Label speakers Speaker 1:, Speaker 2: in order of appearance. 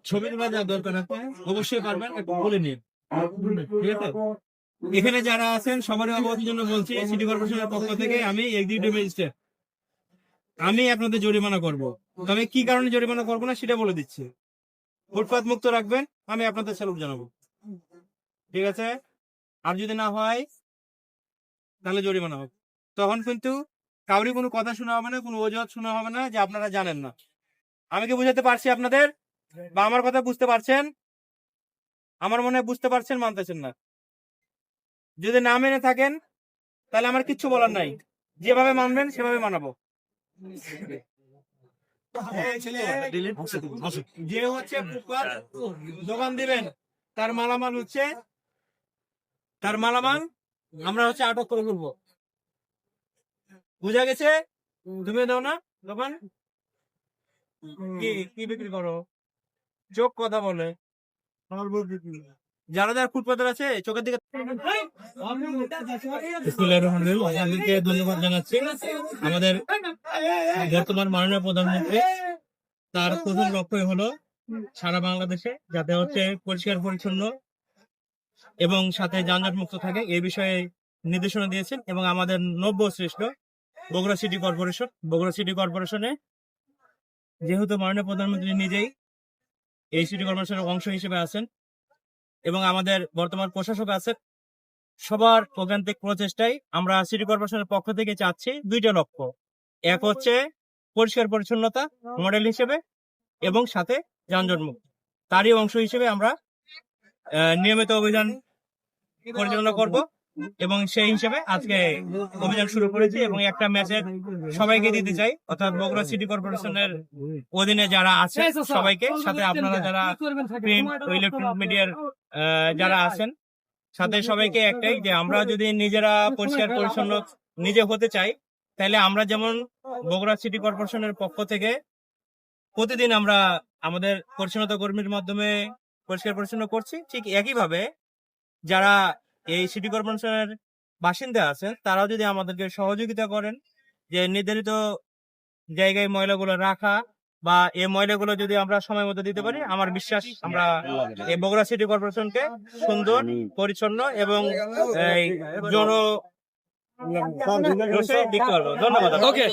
Speaker 1: ছবি তোলা যাওয়ার দরকার আছে, অবশ্যই পারবেন, একটু বলে নিন। ঠিক আছে, এখানে যারা আছেন সবারই অবগতির জন্য বলছি, সিটি কর্পোরেশনের পক্ষ থেকে আমি এক্সিকিউটিভ ম্যাজিস্ট্রেট, আমি আপনাদের জরিমানা করব। তবে কি কারণে জরিমানা করবো না সেটা বলে দিচ্ছি। ফুটপাত মুক্ত রাখবেন, আমি আপনাদের স্যালুট জানাবো। ঠিক আছে, আর যদি না হয় তাহলে জরিমানা হবে। তখন কিন্তু কাউরি কোনো কথা শোনা হবে না, কোনো অজুহাত শোনা হবে না যে আপনারা জানেন না। আমি কি বুঝাতে পারছি আপনাদের, বা আমার কথা বুঝতে পারছেন? আমার মনে হয় বুঝতে পারছেন, মানতেছেন না। যদি না মেনে থাকেন তাহলে আমার কিচ্ছু বলার নাই, যেভাবে মানবেন সেভাবে মানাবো। যে হচ্ছে ফুটপাত দোকান দিবেন, তার মালামাল আমরা হচ্ছে আটক করে ফেলবো। বুঝা গেছে? তুমি দাও না দোকান, কি কি বিক্রি করো? চোখ কথা বলে। যারা যারা ফুটপাতের আছে চোখের দিকে। আমাদেরকে ধন্যবাদ জানাচ্ছি। আমাদের বর্তমান মাননীয় প্রধানমন্ত্রী, তার প্রথম লক্ষ্যই হলো সারা বাংলাদেশে যাতে হচ্ছে পরিষ্কার পরিচ্ছন্ন এবং সাথে যানজট মুক্ত থাকে, এই বিষয়ে নির্দেশনা দিয়েছেন। এবং আমাদের নব্য সৃষ্ট বগুড়া সিটি কর্পোরেশনে যেহেতু মাননীয় প্রধানমন্ত্রী নিজেই এই সিটি কর্পোরেশনের অংশ হিসেবে আছেন এবং আমাদের বর্তমান প্রশাসক আছেন, সবার প্রজ্ঞান্তিক প্রচেষ্টায় আমরা সিটি কর্পোরেশনের পক্ষ থেকে চাচ্ছি দুইটা লক্ষ্য। এক হচ্ছে পরিষ্কার পরিচ্ছন্নতা মডেল হিসেবে এবং সাথে যানজট মুক্ত। তারই অংশ হিসেবে আমরা নিয়মিত অভিযান পরিচালনা করব এবং সেই হিসেবে আজকে অভিযান শুরু করেছি। এবং একটা মেসেজ সবাইকে দিতে চাই, অর্থাৎ বগুড়া সিটি কর্পোরেশনের অধীনে যারা আছে সবাইকে, সাথে আপনারা যারা প্রিন্ট ও ইলেকট্রনিক মিডিয়ার যারা আছেন, সাথে সবাইকে একটাই, যে আমরা যদি নিজেরা পরিষ্কার পরিচ্ছন্ন নিজে হতে চাই, তাহলে আমরা যেমন বগুড়া সিটি কর্পোরেশনের পক্ষ থেকে প্রতিদিন আমরা আমাদের পরিচ্ছন্নতা কর্মীর মাধ্যমে পরিষ্কার পরিচ্ছন্ন করছি, ঠিক একইভাবে যারা এই সিটি কর্পোরেশনের বাসিন্দা আছেন তারাও যদি আমাদেরকে সহযোগিতা করেন যে নির্ধারিত জায়গায় ময়লাগুলো রাখা বা এই ময়লাগুলো যদি আমরা সময় মতো দিতে পারি, আমার বিশ্বাস আমরা এই বগুড়া সিটি কর্পোরেশনকে সুন্দর, পরিচ্ছন্ন এবং জন দেখতে পারবো। ধন্যবাদ। ওকে।